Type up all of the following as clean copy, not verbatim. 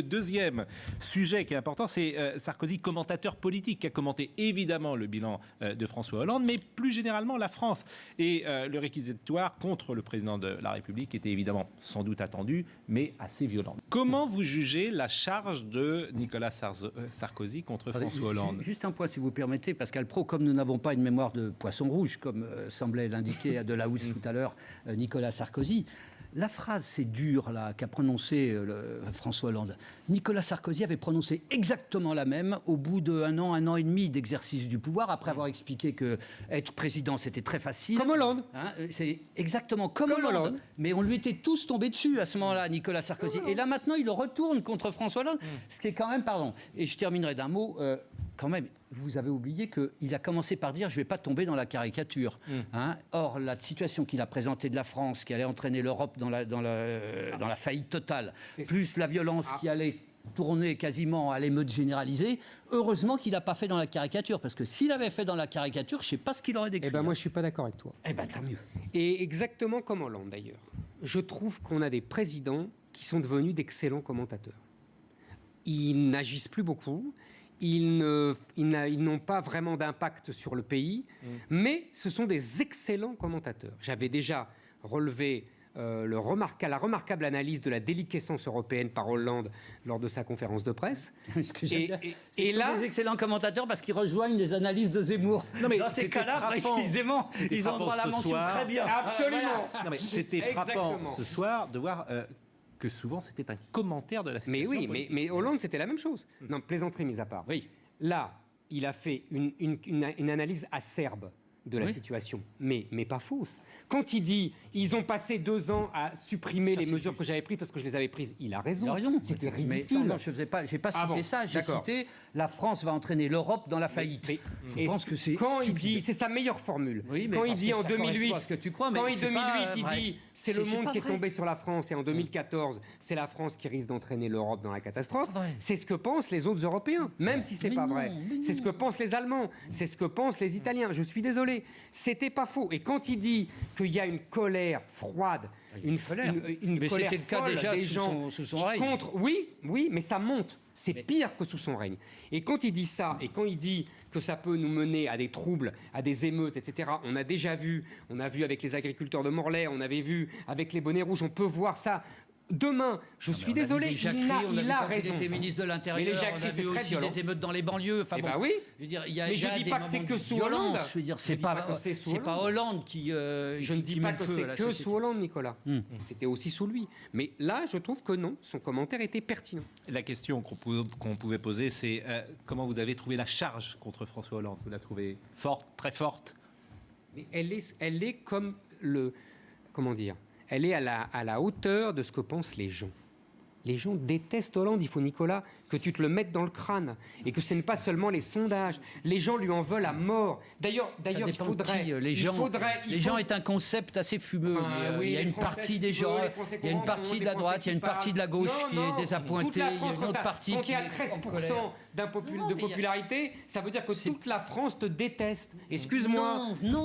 deuxième sujet qui est important, c'est Sarkozy, commentateur politique, qui a commenté évidemment le bilan de François Hollande, mais plus généralement la France. Et le réquisitoire contre le président de la République était évidemment sans doute attendu, mais assez violent. Comment vous jugez la charge de Nicolas Sarkozy contre François Hollande ? Juste un point, si vous permettez, Pascal Praud, comme nous n'avons pas une mémoire de poisson rouge, comme semblait l'indiquer à Delahousse tout à l'heure Nicolas Sarkozy, la phrase, c'est dur, là, qu'a prononcée François Hollande. Nicolas Sarkozy avait prononcé exactement la même au bout d'un an et demi d'exercice du pouvoir, après avoir expliqué que être président, c'était très facile. Comme Hollande. C'est exactement comme Hollande. Mais on lui était tous tombés dessus à ce moment-là, Nicolas Sarkozy. Et là, maintenant, il retourne contre François Hollande. Ce qui est quand même, pardon, et je terminerai d'un mot, quand même, vous avez oublié qu'il a commencé par dire « je ne vais pas tomber dans la caricature ». Or, la situation qu'il a présentée de la France, qui allait entraîner l'Europe dans la faillite totale, plus la violence qui allait tourner quasiment à l'émeute généralisée, heureusement qu'il n'a pas fait dans la caricature, parce que s'il avait fait dans la caricature, je ne sais pas ce qu'il aurait décrit. Eh ben moi, je ne suis pas d'accord avec toi. Eh bien, tant mieux. Et exactement comme Hollande, d'ailleurs. Je trouve qu'on a des présidents qui sont devenus d'excellents commentateurs. Ils n'agissent plus beaucoup. Ils n'ont pas vraiment d'impact sur le pays, mais ce sont des excellents commentateurs. J'avais déjà relevé la remarquable analyse de la déliquescence européenne par Hollande lors de sa conférence de presse. Ce que j'aime bien, c'est qu'ils sont des excellents commentateurs parce qu'ils rejoignent les analyses de Zemmour. Non, mais dans ces cas-là, précisément, ils ont droit à la mention très bien. Absolument. Non, mais c'était frappant ce soir de voir... que souvent c'était un commentaire de la situation. Mais oui, mais Hollande c'était la même chose. Non, plaisanterie mise à part. Oui. Là, il a fait une analyse acerbe de la situation, mais pas fausse. Quand il dit ils ont passé 2 ans à supprimer les mesures que j'avais prises parce que je les avais prises, il a raison. C'était ridicule. Non, je n'ai pas cité ça. J'ai cité la France va entraîner l'Europe dans la faillite. Je pense que c'est quand il dit, c'est sa meilleure formule. Oui, quand il dit en 2008, il dit c'est le monde qui est tombé sur la France et en 2014 c'est la France qui risque d'entraîner l'Europe dans la catastrophe. C'est ce que pensent les autres Européens, même si c'est pas vrai. C'est ce que pensent les Allemands, c'est ce que pensent les Italiens. Je suis désolé. C'était pas faux. Et quand il dit qu'il y a une colère froide, une colère c'était le cas folle déjà des gens sous son règne. Contre, oui, mais ça monte. C'est pire que sous son règne. Et quand il dit ça, et quand il dit que ça peut nous mener à des troubles, à des émeutes, etc., on a vu avec les agriculteurs de Morlaix, on avait vu avec les bonnets rouges, on peut voir ça. Demain, je suis désolé, il a raison. Il était ministre de l'Intérieur, on a vu aussi des émeutes dans les banlieues. Enfin, oui. Je veux dire, mais je ne dis pas que c'est que sous Hollande. Je veux dire, c'est pas Hollande qui. Je ne dis pas que c'est que sous Hollande, Nicolas. C'était aussi sous lui. Mais là, je trouve que non, son commentaire était pertinent. La question qu'on pouvait poser, c'est comment vous avez trouvé la charge contre François Hollande ? Vous la trouvez forte, très forte ? Mais elle est comme le. Comment dire ? Elle est à la hauteur de ce que pensent les gens. Les gens détestent Hollande, il faut, Nicolas, que tu te le mettes dans le crâne. Et que ce n'est pas seulement les sondages. Les gens lui en veulent à mort. D'ailleurs il faudrait... Les gens est un concept assez fumeux. Il y a une partie des gens, il y a une partie de la droite, il y a une partie de la gauche qui est désappointée, il y a une autre partie qui est à 13% de popularité, ça veut dire que toute la France te déteste. Excuse-moi. Non,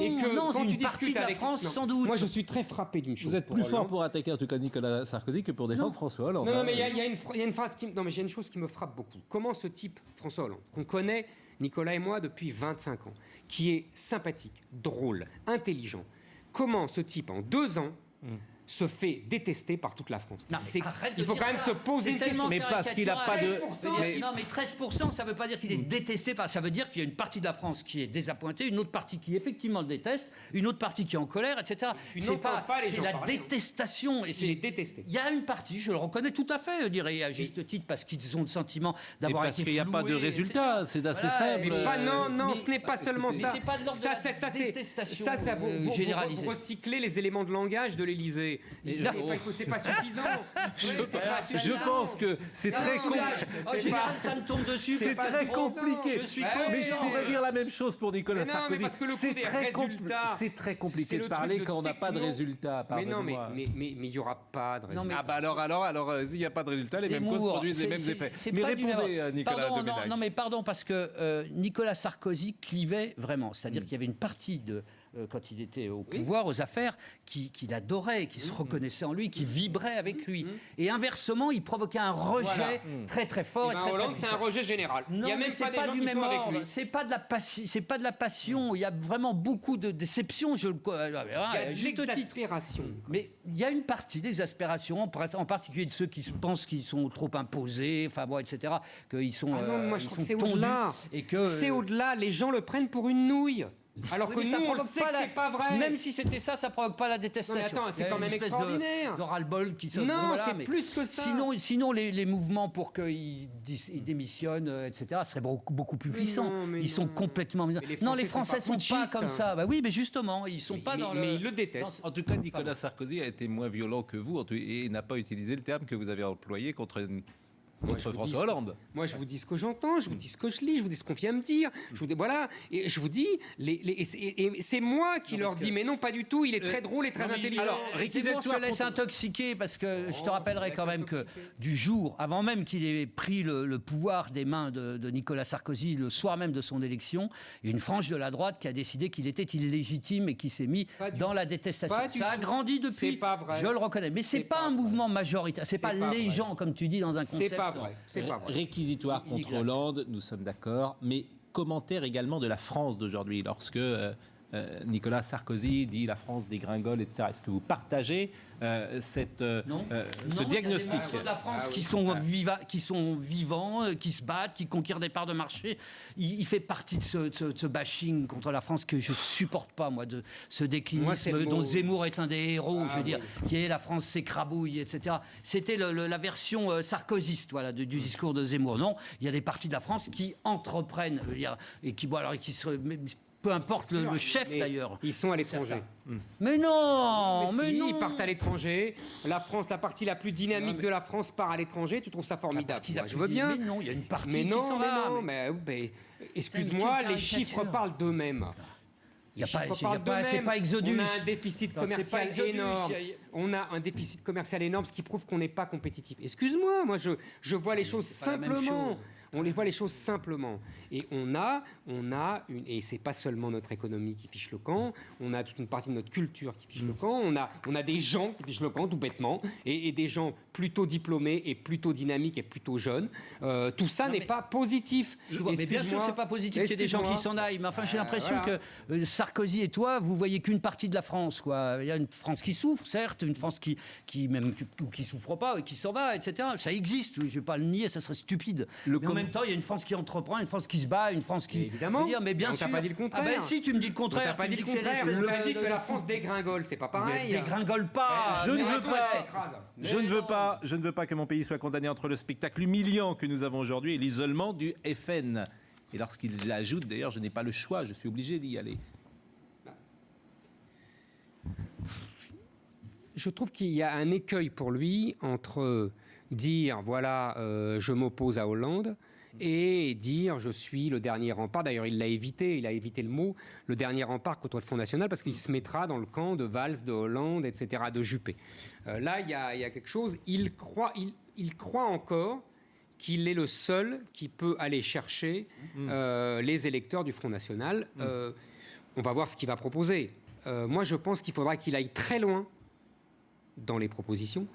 c'est une partie de la France, sans doute. Moi, je suis très frappé d'une chose. Vous êtes plus fort pour attaquer en tout cas Nicolas Sarkozy que pour défendre François Hollande. Non, mais il y a une phrase il y a une chose qui me frappe beaucoup. Comment ce type, François Hollande, qu'on connaît, Nicolas et moi, depuis 25 ans, qui est sympathique, drôle, intelligent, comment ce type, en 2 ans, se fait détester par toute la France. Non, il faut quand même se poser une question. Mais parce qu'il n'a pas de... Non, mais 13%, ça ne veut pas dire qu'il est détesté. Ça veut dire qu'il y a une partie de la France qui est désappointée, une autre partie qui effectivement le déteste, une autre partie qui est en colère, etc. C'est la détestation. Il est détesté. Il y a une partie, je le reconnais tout à fait, je dirais, à juste titre, parce qu'ils ont le sentiment d'avoir été floués. Parce qu'il n'y a pas de résultat, c'est assez simple. Non, ce n'est pas seulement ça. C'est pas de l'ordre de la détestation généralisée. Vous recyclez les éléments de langage de l'Élysée. C'est pas suffisant. Je pense que c'est très compliqué. Ça me tombe dessus. C'est très compliqué. Mais je pourrais dire la même chose pour Nicolas Sarkozy. C'est très compliqué de parler quand on n'a pas de résultat. Mais non, mais il n'y aura pas de résultat. Ah bah alors, s'il n'y a pas de résultat, les mêmes causes produisent les mêmes effets. Mais répondez, Nicolas de Ménac. Non, mais pardon, parce que Nicolas Sarkozy clivait vraiment. C'est-à-dire qu'il y avait une partie quand il était au pouvoir, aux affaires, qu'il adorait, qui se reconnaissait en lui, qui vibrait avec lui. Et inversement, il provoquait un rejet très très fort. Et très, très Hollande, c'est un rejet général. Non, il y a mais même c'est pas des pas gens du qui même sont avec ordre. lui. C'est pas de la passion. Il y a vraiment beaucoup de déception. Il y a de l'exaspération. Mais il y a une partie d'exaspération, en particulier de ceux qui pensent qu'ils sont trop imposés, enfin bon, etc. Qu'ils sont. Moi je ils trouve que sont c'est tondus au-delà. et que C'est au-delà. Les gens le prennent pour une nouille. Alors oui, que mais nous, ça on provoque sait que c'est pas vrai. Même si c'était ça, ça provoque pas la détestation. Non, mais attends, c'est Il y a quand une même espèce extraordinaire. de ras-le-bol qui se. Non, bon, voilà, c'est mais plus que ça. Sinon les mouvements pour qu'ils démissionnent, etc., seraient beaucoup plus puissants. mais Ils sont non. complètement. Mais Les Français sont pas putschistes, comme hein. ça. Bah oui, mais justement, ils sont pas dans le. Mais ils le détestent. En tout cas, Nicolas Sarkozy a été moins violent que vous et n'a pas utilisé le terme que vous avez employé contre François Hollande. Moi, je vous dis ce que j'entends, je vous dis ce que je lis, je vous dis ce qu'on vient me dire. Je vous dis, voilà, et je vous dis, et c'est moi qui leur dis, mais non, pas du tout. Il est très drôle et très intelligent. Alors, Zemmour se laisse intoxiquer parce que je te rappellerai quand même que du jour, avant même qu'il ait pris le pouvoir des mains de Nicolas Sarkozy, le soir même de son élection, il y a une frange de la droite qui a décidé qu'il était illégitime et qui s'est mis dans la détestation. Ça a grandi depuis. C'est pas vrai. Je le reconnais, mais c'est pas un mouvement majoritaire. C'est pas les gens comme tu dis dans un concept. C'est pas vrai. C'est pas vrai. Réquisitoire contre Hollande, nous sommes d'accord, mais commentaire également de la France d'aujourd'hui, lorsque Nicolas Sarkozy dit la France dégringole, etc. Est-ce que vous partagez ce diagnostic? Il y a des morceaux de la France qui sont vivants, qui se battent, qui conquièrent des parts de marché. Il fait partie de ce bashing contre la France que je ne supporte pas, moi, de ce déclinisme dont Zemmour est un des héros, je veux dire, qui est la France s'écrabouille, etc. C'était la version sarkozyste, voilà, du discours de Zemmour. Non, il y a des parties de la France qui entreprennent, et qui se... Peu importe le chef d'ailleurs. Ils sont à l'étranger. Mais non, mais non. Ils partent à l'étranger. La France, la partie la plus dynamique de la France part à l'étranger. Tu trouves ça formidable? Je veux bien. Mais non, il y a une partie mais non, qui s'en va. mais excuse-moi, les chiffres parlent d'eux-mêmes. C'est pas Exodus. On a un déficit commercial énorme. On a un déficit commercial énorme, ce qui prouve qu'on n'est pas compétitif. Excuse-moi, moi je vois les choses simplement. On les voit les choses simplement. Et on a et c'est pas seulement notre économie qui fiche le camp, on a toute une partie de notre culture qui fiche le camp, on a des gens qui fichent le camp tout bêtement, et des gens plutôt diplômés et plutôt dynamiques et plutôt jeunes. Tout ça n'est pas positif. Mais bien sûr, c'est pas positif qu'il y ait des gens qui s'en aillent. Mais enfin, j'ai l'impression que Sarkozy et toi, vous voyez qu'une partie de la France, quoi. Il y a une France qui souffre, certes, une France qui souffre pas et qui s'en va, etc. Ça existe. Je vais pas le nier, ça serait stupide. Mais en même temps, il y a une France qui entreprend, une France qui se bat, une France qui. Évidemment. Mais bien sûr. On t'a pas dit le contraire. Ah ben si, tu me dis le contraire. On t'a pas dit le contraire. On t'a dit que la France dégringole. C'est pas pareil. Dégringole pas. Je ne veux pas que mon pays soit condamné entre le spectacle humiliant que nous avons aujourd'hui et l'isolement du FN. Et lorsqu'il ajoute, d'ailleurs, je n'ai pas le choix, je suis obligé d'y aller. Je trouve qu'il y a un écueil pour lui entre dire voilà, je m'oppose à Hollande, et dire je suis le dernier rempart. D'ailleurs, il a évité le mot le dernier rempart contre le Front National, parce qu'il se mettra dans le camp de Valls, de Hollande, etc., de Juppé. Là, il y a quelque chose. Il croit encore qu'il est le seul qui peut aller chercher les électeurs du Front National. On va voir ce qu'il va proposer. Moi, je pense qu'il faudra qu'il aille très loin dans les propositions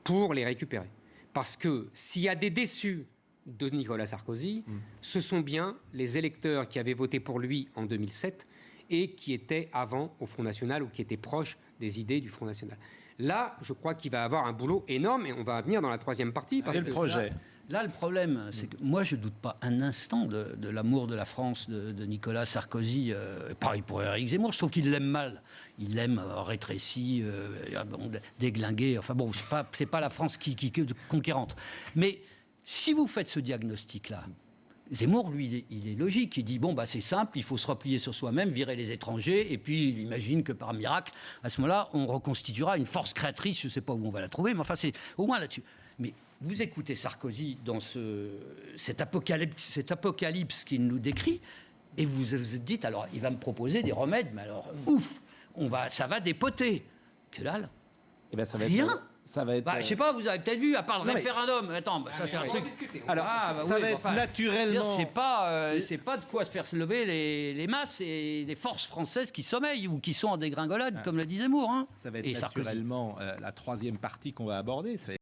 pour les récupérer. Parce que s'il y a des déçus de Nicolas Sarkozy, ce sont bien les électeurs qui avaient voté pour lui en 2007 et qui étaient avant au Front National ou qui étaient proches des idées du Front National. Là, je crois qu'il va avoir un boulot énorme, et on va venir dans la troisième partie. Quel projet ? Là, le problème, c'est que moi, je ne doute pas un instant de l'amour de la France de Nicolas Sarkozy. Pareil pour Éric Zemmour, je trouve qu'il l'aime mal. Il l'aime rétréci, déglingué. Enfin bon, c'est pas la France qui est conquérante. Mais si vous faites ce diagnostic-là, Zemmour, lui, il est logique. Il dit, bon, bah, c'est simple, il faut se replier sur soi-même, virer les étrangers, et puis il imagine que par miracle, à ce moment-là, on reconstituera une force créatrice. Je ne sais pas où on va la trouver, mais enfin, c'est au moins là-dessus. Mais vous écoutez Sarkozy dans cet apocalypse qu'il nous décrit, et vous vous dites, alors, il va me proposer des remèdes, mais alors, ouf, ça va dépoter. Que dalle. Eh ben, ça va rien. Ça va être. Je sais pas, vous avez peut-être vu, à part le Non, mais- référendum. Attends, ça c'est un truc. Alors, ça va être naturellement. C'est pas de quoi se faire se lever les masses et les forces françaises qui sommeillent ou qui sont en dégringolade, comme le disait Zemmour. Hein. Ça va être Et Sarkozy. naturellement la troisième partie qu'on va aborder. Ça va être